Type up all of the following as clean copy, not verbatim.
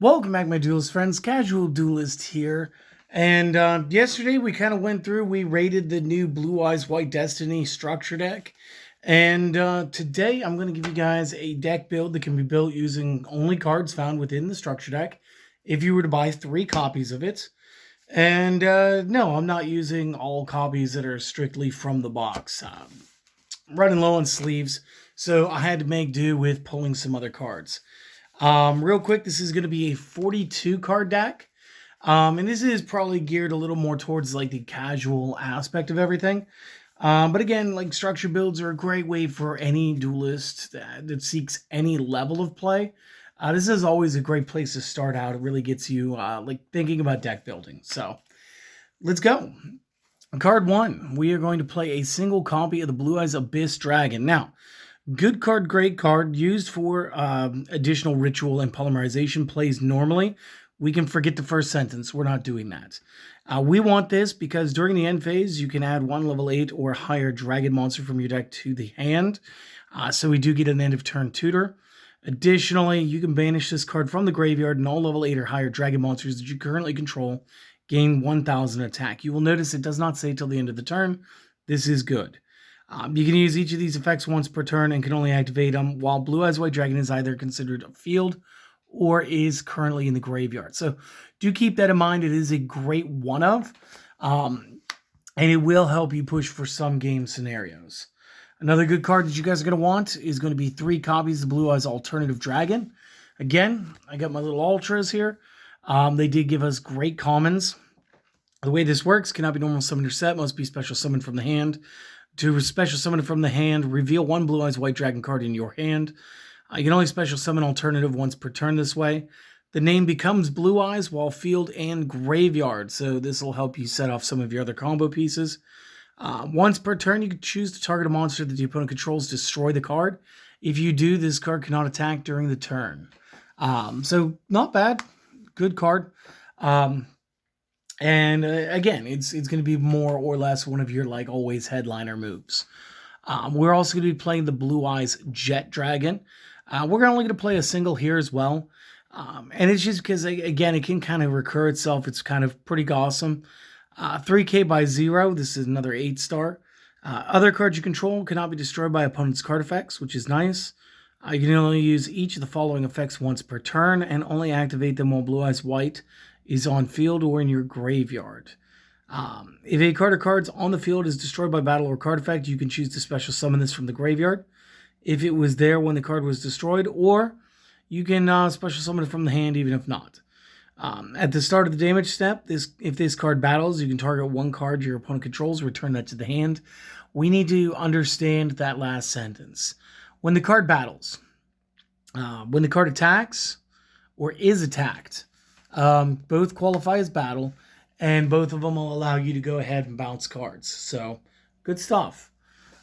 Welcome back, my duelist friends. Casual Duelist here. And yesterday we kind of went through, we rated the new Blue Eyes White Destiny structure deck. And today I'm going to give you guys a deck build that can be built using only cards found within the structure deck if you were to buy 3 copies of it. And no, I'm not using all copies that are strictly from the box. I'm running low on sleeves, so I had to make do with pulling some other cards. Real quick, this is going to be a 42 card deck. And this is probably geared a little more towards like the casual aspect of everything. But again, like structure builds are a great way for any duelist that seeks any level of play. This is always a great place to start out. It really gets you like thinking about deck building. So let's go. Card 1, we are going to play a single copy of the Blue Eyes Abyss Dragon. Now, good card, great card, used for additional ritual and polymerization plays normally. We can forget the first sentence. We're not doing that. We want this because during the end phase, you can add 1 level 8 or higher dragon monster from your deck to the hand. So we do get an end of turn tutor. Additionally, you can banish this card from the graveyard, and all level 8 or higher dragon monsters that you currently control gain 1,000 attack. You will notice it does not say till the end of the turn. This is good. You can use each of these effects once per turn and can only activate them while Blue Eyes White Dragon is either considered a field or is currently in the graveyard. So do keep that in mind. It is a great one-of, and it will help you push for some game scenarios. Another good card that you guys are going to want is going to be 3 copies of Blue Eyes Alternative Dragon. Again, I got my little ultras here. They did give us great commons. The way this works, cannot be normal summon or set, must be special summon from the hand. To special summon from the hand, reveal 1 Blue Eyes White Dragon card in your hand. You can only special summon alternative once per turn this way. The name becomes Blue Eyes while field and graveyard, so this will help you set off some of your other combo pieces. Once per turn, you can choose to target a monster that the opponent controls, destroy the card. If you do, this card cannot attack during the turn. So not bad, good card. And again, it's going to be more or less one of your like always headliner moves. We're also going to be playing the Blue Eyes Jet Dragon. We're only going to play a single here as well. And it's just because, again, it can kind of recur itself. It's kind of pretty awesome. 3K by 0. This is another 8-star. Other cards you control cannot be destroyed by opponent's card effects, which is nice. You can only use each of the following effects once per turn and only activate them while Blue Eyes White is on field or in your graveyard. If a card or cards on the field is destroyed by battle or card effect, you can choose to special summon this from the graveyard if it was there when the card was destroyed, or you can special summon it from the hand even if not. At the start of the damage step, if this card battles, you can target 1 card your opponent controls, return that to the hand. We need to understand that last sentence. When the card battles, when the card attacks or is attacked, both qualify as battle, and both of them will allow you to go ahead and bounce cards. So, good stuff.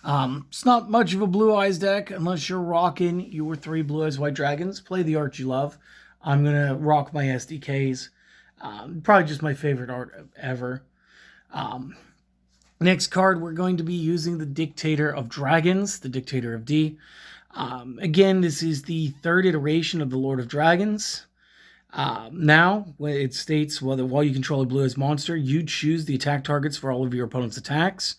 It's not much of a Blue Eyes deck unless you're rocking your 3 Blue Eyes White Dragons. Play the art you love. I'm going to rock my SDKs. Probably just my favorite art ever. Next card, we're going to be using the Dictator of Dragons, the Dictator of D. Again, this is the 3rd iteration of the Lord of Dragons. Now, it states while you control a Blue Eyes monster, you choose the attack targets for all of your opponent's attacks.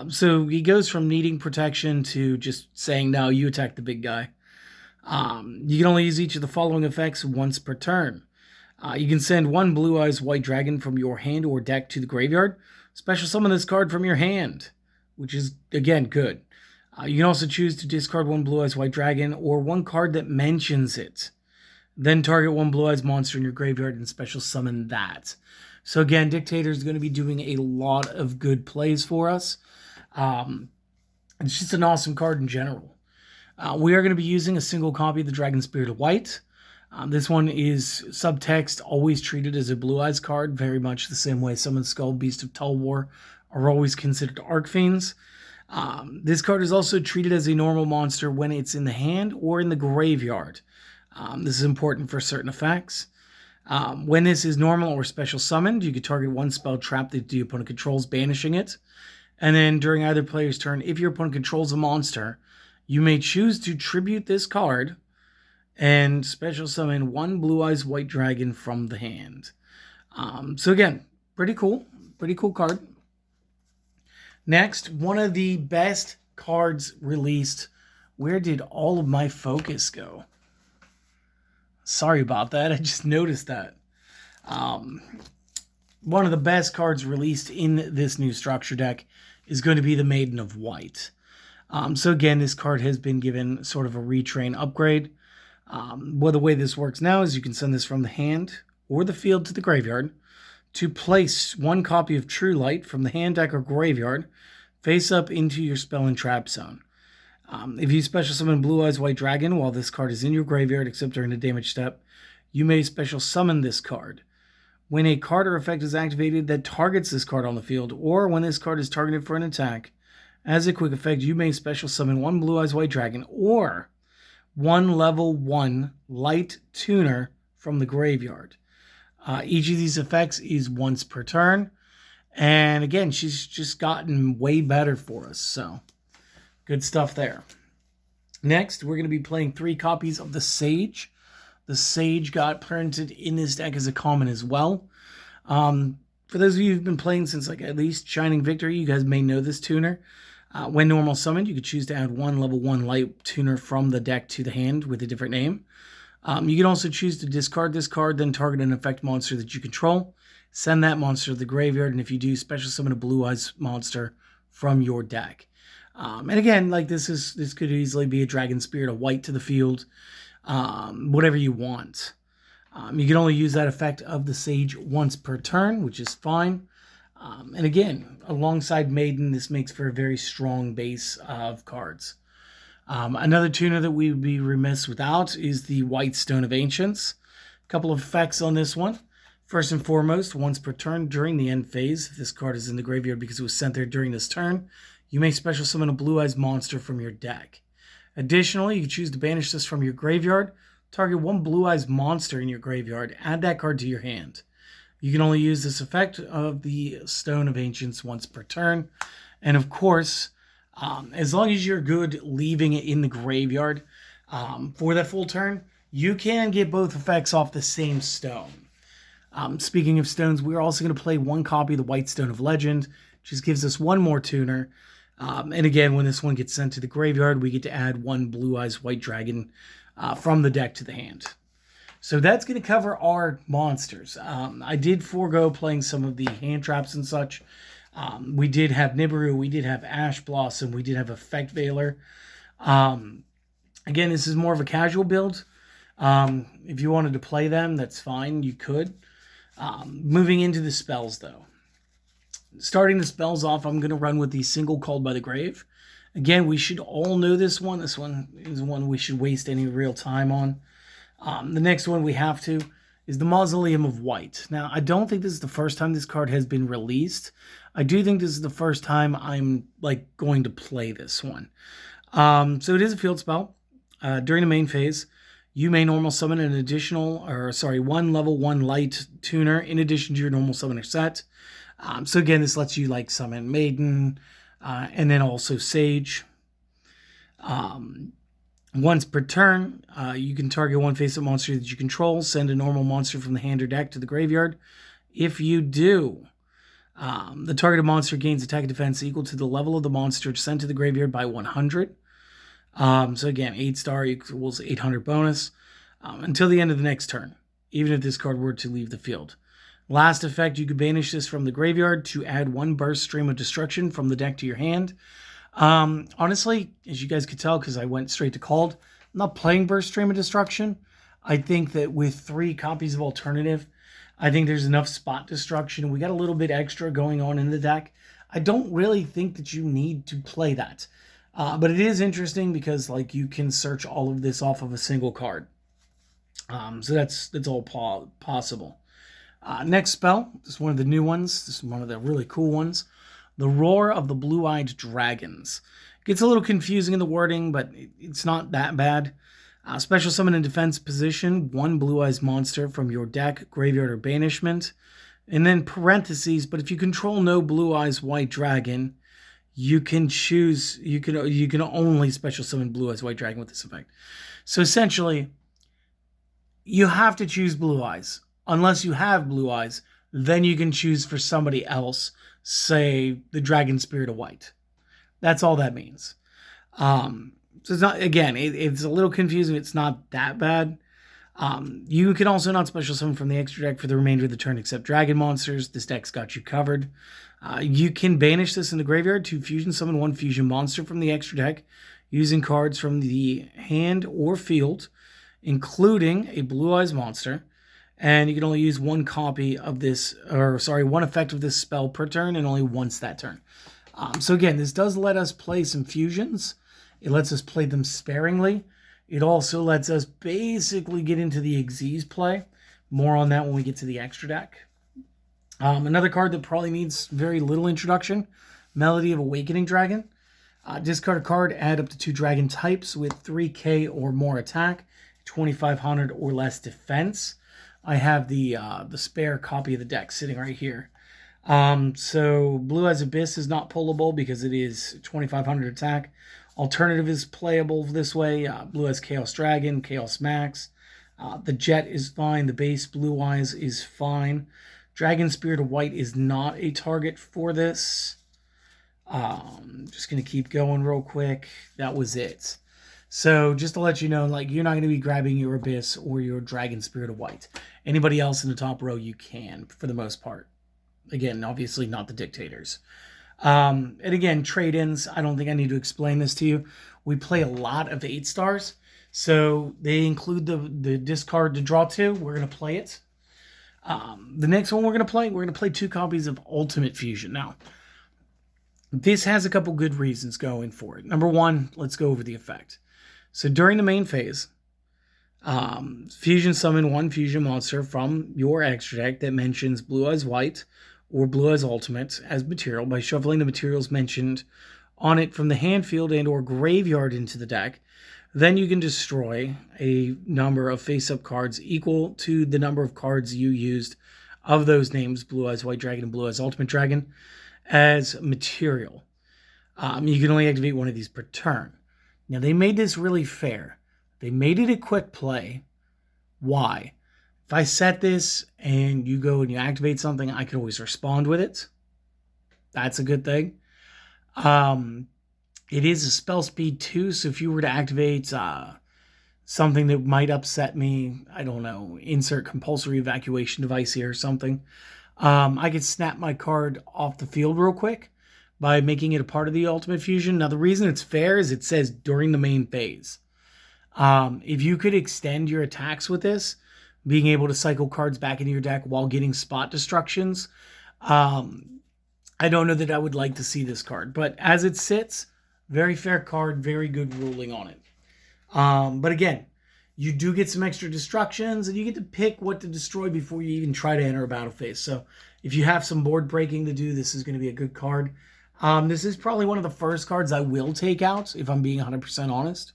So he goes from needing protection to just saying, no, you attack the big guy. You can only use each of the following effects once per turn. You can send 1 Blue Eyes White Dragon from your hand or deck to the graveyard. Special summon this card from your hand, which is, again, good. You can also choose to discard 1 Blue Eyes White Dragon or 1 card that mentions it. Then target 1 Blue Eyes monster in your graveyard and special summon that. So again, Dictator is going to be doing a lot of good plays for us. It's just an awesome card in general. We are going to be using a single copy of the Dragon Spirit of White. This one is subtext, always treated as a Blue Eyes card, very much the same way Summon Skull, Beast of Tulwar are always considered Archfiends. This card is also treated as a normal monster when it's in the hand or in the graveyard. This is important for certain effects. When this is normal or special summoned, you can target 1 spell trap that the opponent controls, banishing it. And then during either player's turn, if your opponent controls a monster, you may choose to tribute this card and special summon one Blue Eyes White Dragon from the hand. So again, pretty cool card. Next, one of the best cards released. Where did all of my focus go? Sorry about that. I just noticed that. One of the best cards released in this new structure deck is going to be the Maiden of White. So again, this card has been given sort of a retrain upgrade. Well, the way this works now is you can send this from the hand or the field to the graveyard to place one copy of True Light from the hand, deck, or graveyard face up into your spell and trap zone. If you special summon Blue Eyes White Dragon while this card is in your graveyard, except during the damage step, you may special summon this card. When a card or effect is activated that targets this card on the field, or when this card is targeted for an attack, as a quick effect, you may special summon one Blue Eyes White Dragon or one level 1 Light Tuner from the graveyard. Each of these effects is once per turn. And again, she's just gotten way better for us. So, good stuff there. Next, we're going to be playing 3 copies of the Sage. The Sage got printed in this deck as a common as well. For those of you who've been playing since like at least Shining Victory, you guys may know this tuner. When normal summoned, you could choose to add one level 1 Light Tuner from the deck to the hand with a different name. You can also choose to discard this card, then target an effect monster that you control. Send that monster to the graveyard, and if you do, special summon a Blue Eyes monster from your deck. And again, like this could easily be a Dragon Spirit, a white to the field, whatever you want. You can only use that effect of the Sage once per turn, which is fine. And again, alongside Maiden, this makes for a very strong base of cards. Another tuner that we would be remiss without is the White Stone of Ancients. A couple of effects on this one. First and foremost, once per turn during the end phase, if this card is in the graveyard because it was sent there during this turn, you may special summon a Blue Eyes monster from your deck. Additionally, you can choose to banish this from your graveyard, target one Blue Eyes monster in your graveyard, add that card to your hand. You can only use this effect of the Stone of Ancients once per turn. And of course, as long as you're good leaving it in the graveyard for that full turn, you can get both effects off the same stone. Speaking of stones, we're also going to play 1 copy of the White Stone of Legend. Just gives us 1 more tuner. And again, when this one gets sent to the graveyard, we get to add 1 Blue Eyes White Dragon from the deck to the hand. So that's going to cover our monsters. I did forego playing some of the hand traps and such. We did have Nibiru, we did have Ash Blossom, we did have Effect Veiler. Again, this is more of a casual build. If you wanted to play them, that's fine, you could. Moving into the spells, though. Starting the spells off, I'm going to run with the Single Called by the Grave. Again, we should all know this one. This one is one we should waste any real time on. The next one we have to is the Mausoleum of White. Now, I don't think this is the first time this card has been released. I do think this is the first time I'm going to play this one. So it is a field spell. During the main phase, you may normal summon an additional, one level 1 light tuner in addition to your normal summoner set. So again, this lets you summon Maiden, and then also Sage. Once per turn, you can target 1 face-up monster that you control, send a normal monster from the hand or deck to the graveyard. If you do, the targeted monster gains attack and defense equal to the level of the monster sent to the graveyard by 100. So again, 8-star equals 800 bonus until the end of the next turn, even if this card were to leave the field. Last effect, you could banish this from the graveyard to add 1 burst stream of destruction from the deck to your hand. Honestly, as you guys could tell, because I went straight to called, I'm not playing burst stream of destruction. I think that with 3 copies of alternative, I think there's enough spot destruction. We got a little bit extra going on in the deck. I don't really think that you need to play that. But it is interesting because you can search all of this off of a single card. So that's all possible. Next spell, this is one of the new ones. This is one of the really cool ones. The Roar of the Blue-Eyed Dragons. Gets a little confusing in the wording, but it's not that bad. Special summon in defense position, 1 Blue Eyes monster from your deck, graveyard, or banishment. And then parentheses, but if you control no Blue Eyes White Dragon, you can choose, you can only special summon Blue Eyes White Dragon with this effect. So essentially, you have to choose Blue Eyes. Unless you have Blue Eyes, then you can choose for somebody else, say the Dragon Spirit of White. That's all that means. So it's not, again, it's a little confusing. It's not that bad. You can also not special summon from the extra deck for the remainder of the turn except dragon monsters. This deck's got you covered. You can banish this in the graveyard to fusion summon one fusion monster from the extra deck using cards from the hand or field, including a Blue Eyes monster. And you can only use one copy of this, one effect of this spell per turn, and only once that turn. So again, this does let us play some fusions. It lets us play them sparingly. It also lets us basically get into the Xyz play. More on that when we get to the extra deck. Another card that probably needs very little introduction, Melody of Awakening Dragon. Discard a card, add up to 2 dragon types with 3k or more attack, 2500 or less defense. I have the spare copy of the deck sitting right here. So Blue Eyes Abyss is not pullable because it is 2500 attack. Alternative is playable this way. Blue Eyes Chaos Dragon, Chaos Max. The Jet is fine. The base Blue Eyes is fine. Dragon Spirit of White is not a target for this. Just going to keep going real quick. That was it. So just to let you know, like, you're not going to be grabbing your Abyss or your Dragon Spirit of White. Anybody else in the top row, you can, for the most part. Again, obviously not the dictators. And again, trade-ins, I don't think I need to explain this to you. We play a lot of 8 stars, so they include the discard to draw 2. We're going to play it. The next one we're going to play 2 copies of Ultimate Fusion. Now, this has a couple good reasons going for it. Number one, let's go over the effect. So during the main phase, fusion summon one fusion monster from your extra deck that mentions Blue Eyes White or Blue Eyes Ultimate as material by shuffling the materials mentioned on it from the hand, field, and or graveyard into the deck. Then you can destroy a number of face-up cards equal to the number of cards you used of those names, Blue Eyes White Dragon and Blue Eyes Ultimate Dragon, as material. You can only activate one of these per turn. Now, they made this really fair. They made it a quick play. Why? If I set this and you go and you activate something, I can always respond with it. That's a good thing. It is a spell speed 2, so if you were to activate something that might upset me, I don't know, insert compulsory evacuation device here or something, I could snap my card off the field real quick by making it a part of the Ultimate Fusion. Now, the reason it's fair is it says during the main phase. If you could extend your attacks with this, being able to cycle cards back into your deck while getting spot destructions, I don't know that I would like to see this card. But as it sits, very fair card, very good ruling on it. But again, you do get some extra destructions, and you get to pick what to destroy before you even try to enter a battle phase. So if you have some board breaking to do, this is going to be a good card. This is probably one of the first cards I will take out, if I'm being 100% honest,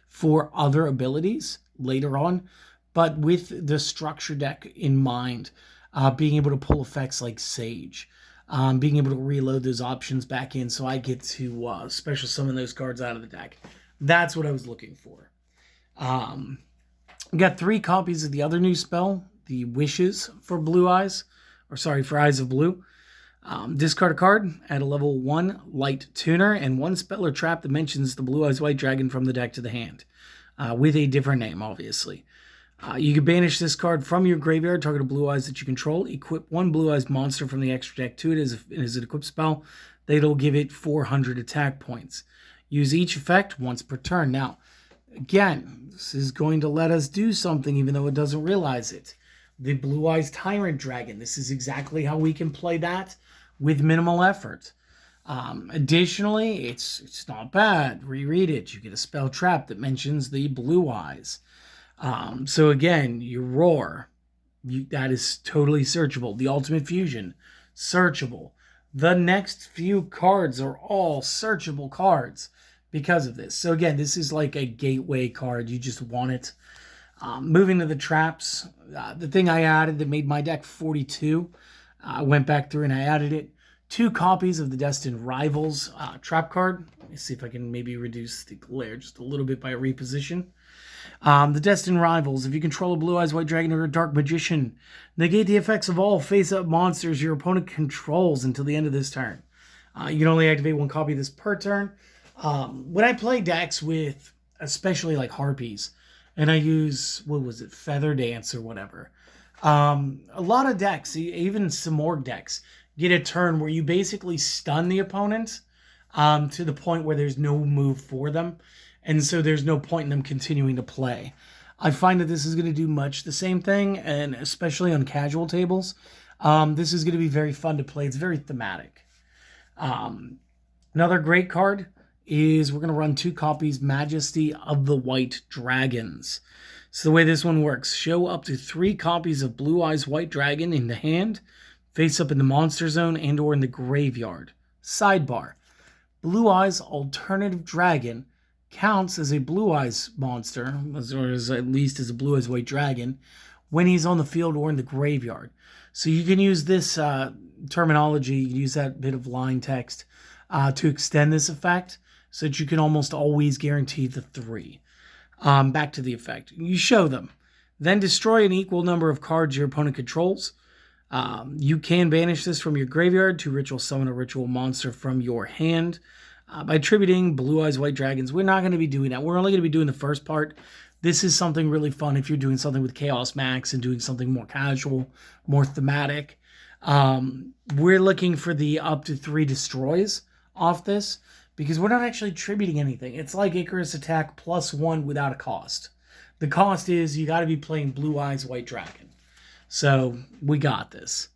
for other abilities later on. But with the structure deck in mind, being able to pull effects like Sage, being able to reload those options back in so I get to special summon those cards out of the deck. That's what I was looking for. Got 3 copies of the other new spell, the Wishes for Blue Eyes, for Eyes of Blue. Discard a card, add a level 1 Light Tuner, and 1 spell or trap that mentions the Blue Eyes White Dragon from the deck to the hand, with a different name, obviously. You can banish this card from your graveyard, target a Blue Eyes that you control, equip 1 Blue Eyes monster from the extra deck to it as an equipped spell. That'll give it 400 attack points. Use each effect once per turn. Now, again, this is going to let us do something even though it doesn't realize it. The Blue Eyes Tyrant Dragon. This is exactly how we can play that with minimal effort. Additionally, it's not bad. Reread it. You get a spell trap that mentions the Blue Eyes. So again, your Roar, that is totally searchable. The Ultimate Fusion, searchable. The next few cards are all searchable cards because of this. So again, this is like a gateway card. You just want it. Moving to the traps, the thing I added that made my deck 42, I went back through and I added it. 2 copies of the Destined Rivals trap card. Let me see if I can maybe reduce the glare just a little bit by a reposition. The Destined Rivals. If you control a Blue Eyes White Dragon or a Dark Magician, negate the effects of all face-up monsters your opponent controls until the end of this turn. You can only activate one copy of this per turn. When I play decks with, especially like Harpies, and I use, what was it, Feather Dance or whatever, a lot of decks, even some Morg decks, get a turn where you basically stun the opponent to the point where there's no move for them. And so there's no point in them continuing to play. I find that this is going to do much the same thing, and especially on casual tables. This is going to be very fun to play. It's very thematic. Another great card is we're going to run 2 copies, Majesty of the White Dragons. So the way this one works, show up to 3 copies of Blue Eyes White Dragon in the hand, face up in the monster zone and or in the graveyard. Sidebar, Blue Eyes Alternative Dragon counts as a Blue Eyes monster, or as at least as a Blue Eyes White Dragon, when he's on the field or in the graveyard. So you can use this terminology, you can use that bit of line text to extend this effect so that you can almost always guarantee the 3. Back to the effect. You show them. Then destroy an equal number of cards your opponent controls. You can banish this from your graveyard to ritual summon a ritual monster from your hand. By attributing Blue Eyes White Dragons, we're not going to be doing that. We're only going to be doing the first part. This is something really fun if you're doing something with Chaos Max and doing something more casual, more thematic. We're looking for the up to 3 destroys off this because we're not actually attributing anything. It's like Icarus Attack +1 without a cost. The cost is you got to be playing Blue Eyes White Dragon. So we got this.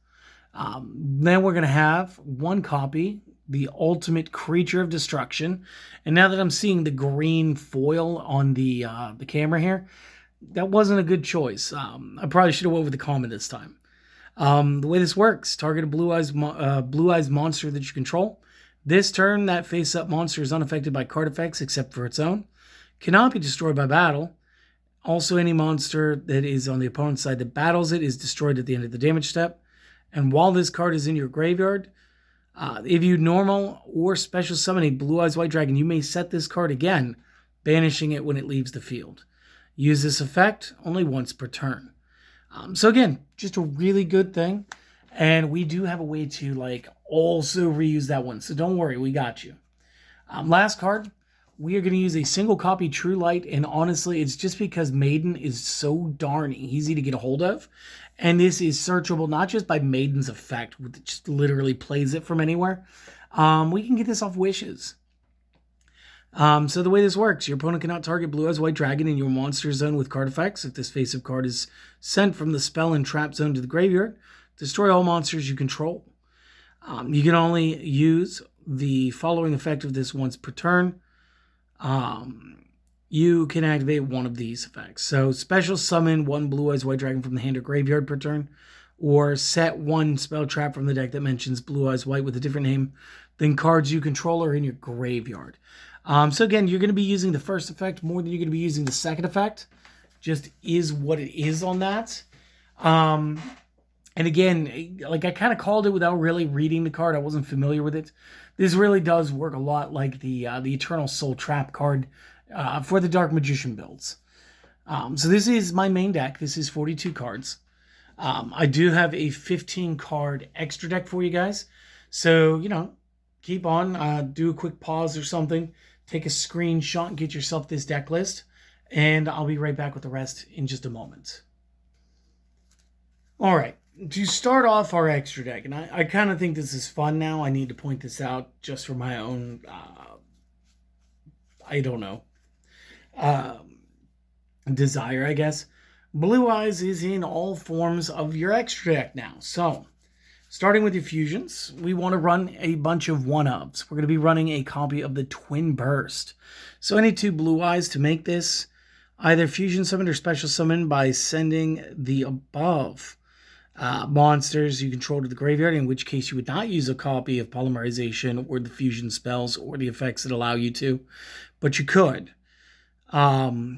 Then we're going to have 1 copy, the Ultimate Creature of Destruction. And now that I'm seeing the green foil on the camera here, that wasn't a good choice. I probably should have went with the common this time. The way this works, target a Blue Eyes monster that you control. This turn, that face-up monster is unaffected by card effects except for its own. Cannot be destroyed by battle. Also, any monster that is on the opponent's side that battles it is destroyed at the end of the damage step. And while this card is in your graveyard, if you normal or special summon a Blue Eyes White Dragon, you may set this card again, banishing it when it leaves the field. Use this effect only once per turn. So again, just a really good thing. And we do have a way to also reuse that one. So don't worry, we got you. Last card, we are going to use a single copy True Light. And honestly, it's just because Maiden is so darn easy to get a hold of. And this is searchable not just by Maiden's effect, which just literally plays it from anywhere. We can get this off wishes. So the way this works, your opponent cannot target Blue Eyes White Dragon in your monster zone with card effects. If this face-up card is sent from the spell and trap zone to the graveyard, destroy all monsters you control. You can only use the following effect of this once per turn. You can activate one of these effects. So special summon 1 Blue Eyes White Dragon from the hand or graveyard per turn, or set 1 spell trap from the deck that mentions Blue Eyes White with a different name than cards you control are in your graveyard. So again, you're going to be using the first effect more than you're going to be using the second effect. Just is what it is on that. And again, I kind of called it without really reading the card. I wasn't familiar with it. This really does work a lot like the Eternal Soul Trap card for the Dark Magician builds. So this is my main deck. This is 42 cards. I do have a 15 card extra deck for you guys. So, keep on, do a quick pause or something, take a screenshot and get yourself this deck list. And I'll be right back with the rest in just a moment. All right. To start off our extra deck, and I kind of think this is fun now. I need to point this out just for my own, desire, I guess. Blue Eyes is in all forms of your extra deck now. So, starting with your fusions, we want to run a bunch of one-ofs. We're going to be running a copy of the Twin Burst. So, any 2 Blue Eyes to make this, either fusion summon or special summon by sending the above monsters you control to the graveyard, in which case you would not use a copy of Polymerization or the fusion spells or the effects that allow you to, but you could. Then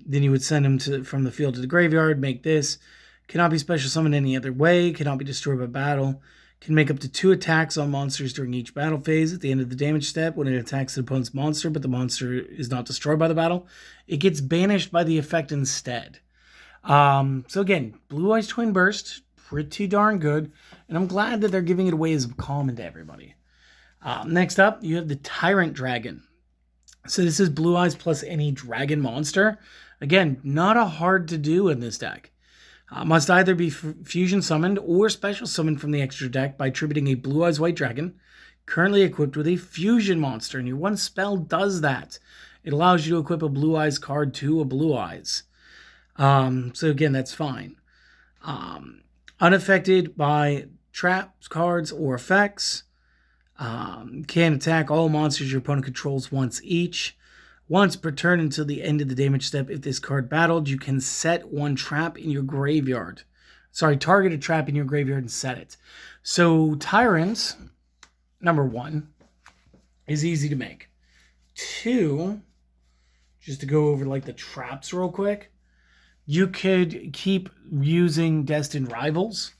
you would send them from the field to the graveyard, make this. Cannot be special summoned any other way, cannot be destroyed by battle, Can make up to 2 attacks on monsters during each battle phase. At the end of the damage step, when it attacks the opponent's monster, but the monster is not destroyed by the battle, it gets banished by the effect instead. So again, Blue Eyes Twin Burst, pretty darn good, and I'm glad that they're giving it away as common to everybody. Next up, you have the Tyrant Dragon. So this is Blue Eyes plus any dragon monster. Again, not a hard to do in this deck. Must either be fusion summoned or special summoned from the extra deck by attributing a Blue Eyes White Dragon currently equipped with a fusion monster, and your one spell does that. It allows you to equip a Blue Eyes card to a Blue Eyes. So again, that's fine. Unaffected by traps, cards, or effects. Can attack all monsters your opponent controls once each. Once per turn until the end of the damage step. If this card battled, you can set one trap in your graveyard. Target a trap in your graveyard and set it. So Tyrant, number 1, is easy to make. 2, just to go over like the traps real quick, you could keep using Destined Rivals.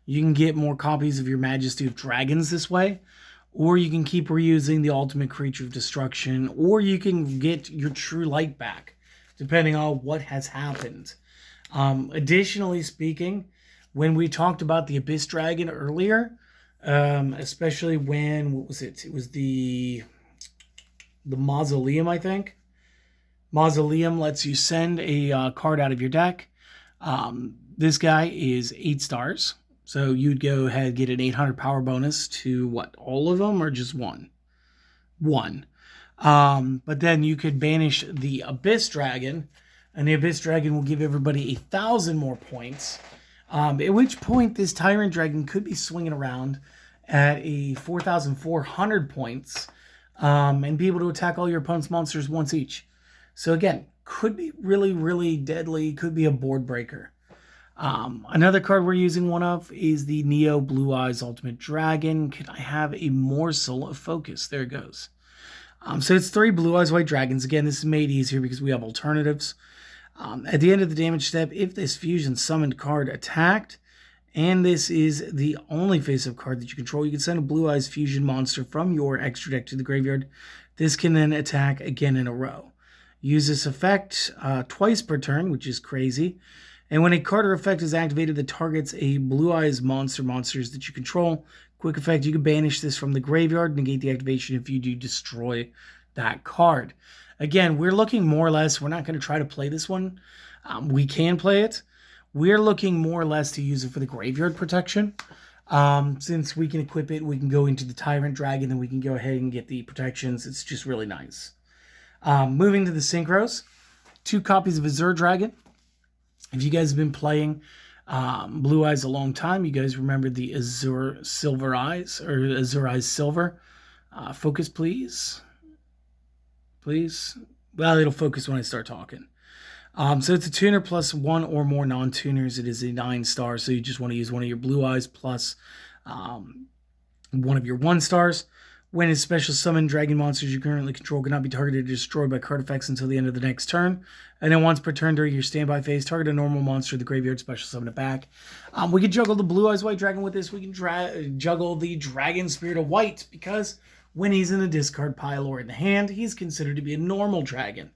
You can get more copies of your Majesty of Dragons this way. Or you can keep reusing the Ultimate Creature of Destruction, or you can get your True Light back, depending on what has happened. Additionally speaking, when we talked about the Abyss Dragon earlier, especially when, what was it? It was the Mausoleum, I think. Mausoleum lets you send a card out of your deck. This guy is 8 stars. So you'd go ahead and get an 800 power bonus to what? All of them or just one? One. But then you could banish the Abyss Dragon, and the Abyss Dragon will give everybody 1,000 more points. At which point this Tyrant Dragon could be swinging around at a 4,400 points and be able to attack all your opponent's monsters once each. So again, could be really, really deadly. Could be a board breaker. Another card we're using one of is the Neo Blue Eyes Ultimate Dragon. Could I have a morsel of focus? There it goes. So it's 3 Blue Eyes White Dragons. Again, this is made easier because we have alternatives. At the end of the damage step, if this fusion summoned card attacked, and this is the only face-up card that you control, you can send a Blue Eyes fusion monster from your extra deck to the graveyard. This can then attack again in a row. Use this effect twice per turn, which is crazy. And when a card or effect is activated that targets a Blue Eyes monsters that you control, quick effect, you can banish this from the graveyard, negate the activation if you do destroy that card. Again, we're looking more or less, we're not going to try to play this one. We can play it. We're looking more or less to use it for the graveyard protection. Since we can equip it, we can go into the Tyrant Dragon, then we can go ahead and get the protections. It's just really nice. Moving to the Synchros, 2 copies of Azure Dragon. If you guys have been playing Blue Eyes a long time, you guys remember the Azure Silver Eyes, or Azure Eyes Silver. Focus, please. Please. Well, it'll focus when I start talking. So it's a tuner plus 1 or more non-tuners. It is a 9-star, so you just want to use one of your Blue Eyes plus one of your 1-stars. When it's special summon, dragon monsters you currently control cannot be targeted or destroyed by card effects until the end of the next turn. And then once per turn during your standby phase, target a normal monster in the graveyard, special summon it back. We can juggle the Blue Eyes White Dragon with this. We can juggle the Dragon Spirit of White, because when he's in the discard pile or in the hand, he's considered to be a normal dragon.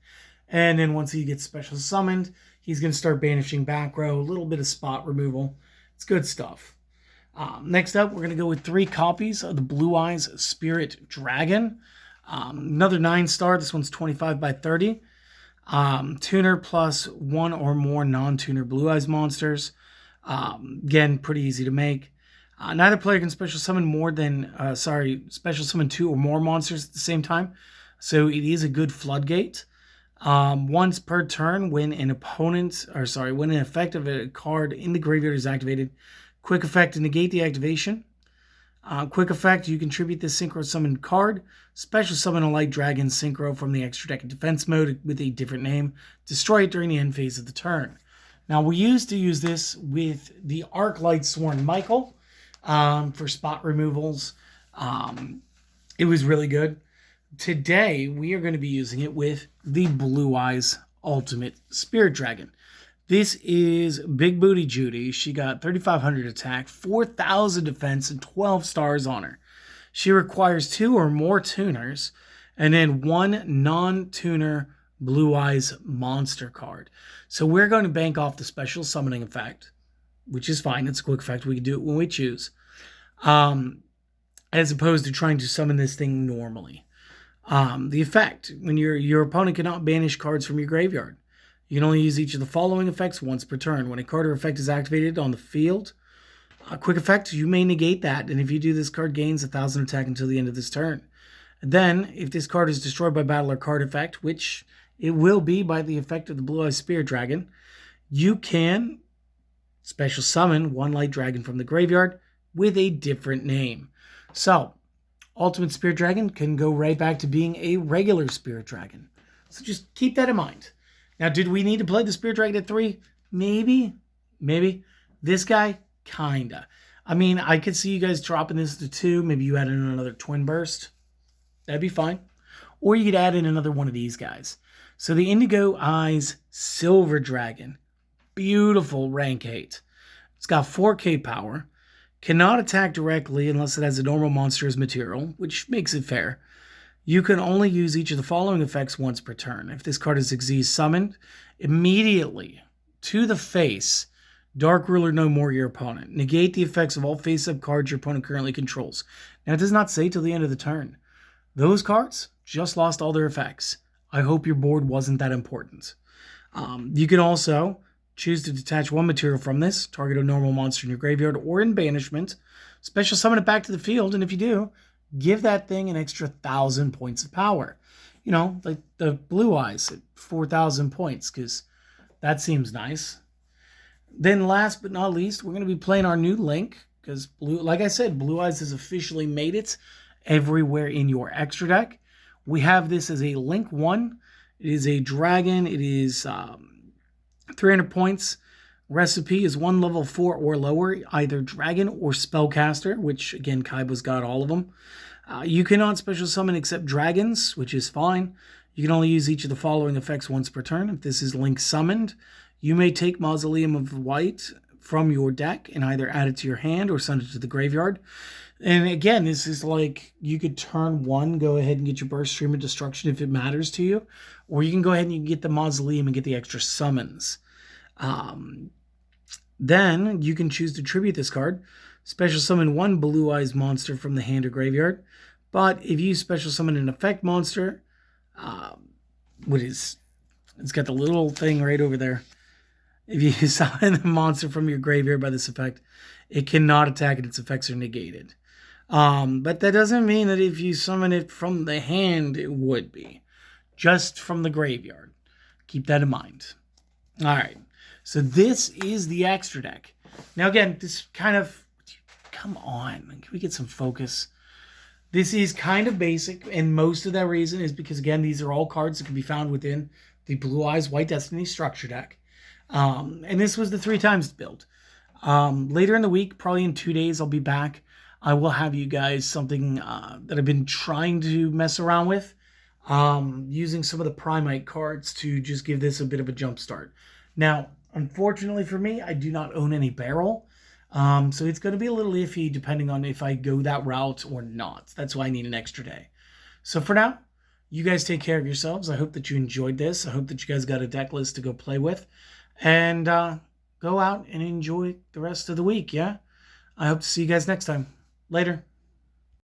And then once he gets special summoned, he's going to start banishing back row, a little bit of spot removal. It's good stuff. Next up, we're going to go with 3 copies of the Blue Eyes Spirit Dragon. Another 9-star. This one's 25 by 30. Tuner plus 1 or more non-tuner Blue Eyes monsters. Again, pretty easy to make. Neither player can special summon special summon 2 or more monsters at the same time. So it is a good floodgate. Once per turn, when an effect of a card in the graveyard is activated, quick effect to negate the activation. Quick effect, you contribute this synchro summoned card. Special summon a light dragon synchro from the extra deck in defense mode with a different name. Destroy it during the end phase of the turn. Now, we used to use this with the Arclight Sworn Michael for spot removals. It was really good. Today, we are going to be using it with the Blue Eyes Ultimate Spirit Dragon. This is Big Booty Judy. She got 3,500 attack, 4,000 defense, and 12 stars on her. She requires 2 or more tuners, and then 1 non-tuner Blue Eyes monster card. So we're going to bank off the special summoning effect, which is fine. It's a quick effect. We can do it when we choose, as opposed to trying to summon this thing normally. The effect, when your opponent cannot banish cards from your graveyard. You can only use each of the following effects once per turn. When a card or effect is activated on the field, a quick effect, you may negate that, and if you do, this card gains 1,000 attack until the end of this turn. Then, if this card is destroyed by battle or card effect, which it will be by the effect of the Blue Eyes Spirit Dragon, you can special summon 1 Light Dragon from the graveyard with a different name. So, Ultimate Spirit Dragon can go right back to being a regular Spirit Dragon. So just keep that in mind. Now, did we need to play the Spirit Dragon at 3? Maybe. This guy, kinda. I mean, I could see you guys dropping this to 2. Maybe you add in another Twin Burst. That'd be fine. Or you could add in another one of these guys. So the Indigo Eyes Silver Dragon. Beautiful rank 8. It's got 4k power. Cannot attack directly unless it has a normal monster as material, which makes it fair. You can only use each of the following effects once per turn. If this card is Xyz summoned, immediately to the face, Dark Ruler no more your opponent. Negate the effects of all face-up cards your opponent currently controls. Now, it does not say till the end of the turn. Those cards just lost all their effects. I hope your board wasn't that important. You can also choose to detach 1 material from this, target a normal monster in your graveyard or in banishment, special summon it back to the field, and if you do, give that thing an extra 1,000 points of power. You know, like the Blue Eyes at 4,000 points, because that seems nice. Then last but not least, we're going to be playing our new Link, because, like I said, Blue Eyes has officially made it everywhere in your extra deck. We have this as a Link 1. It is a dragon. It is 300 points. Recipe is 1 level 4 or lower, either dragon or spellcaster, which again, Kaiba's got all of them. You cannot special summon except dragons, which is fine. You can only use each of the following effects once per turn. If this is Link summoned, you may take Mausoleum of White from your deck and either add it to your hand or send it to the graveyard. And again, this is like, you could turn 1, go ahead and get your Burst Stream of Destruction if it matters to you, or you can go ahead and you can get the Mausoleum and get the extra summons. Then you can choose to tribute this card. Special summon 1 Blue Eyes monster from the hand or graveyard. But if you special summon an effect monster, it's got the little thing right over there. If you summon a monster from your graveyard by this effect, it cannot attack and its effects are negated. But that doesn't mean that if you summon it from the hand, it would be. Just from the graveyard. Keep that in mind. All right. So this is the extra deck. Now again, this kind of, come on, can we get some focus? This is kind of basic, and most of that reason is because, again, these are all cards that can be found within the Blue Eyes White Destiny structure deck. And this was the 3 times build. Later in the week, probably in 2 days, I'll be back. I will have you guys something that I've been trying to mess around with, using some of the Primite cards to just give this a bit of a jump start. Now, unfortunately for me, I do not own any barrel. So it's going to be a little iffy depending on if I go that route or not. That's why I need an extra day. So for now, you guys take care of yourselves. I hope that you enjoyed this. I hope that you guys got a deck list to go play with. And go out and enjoy the rest of the week, yeah? I hope to see you guys next time. Later.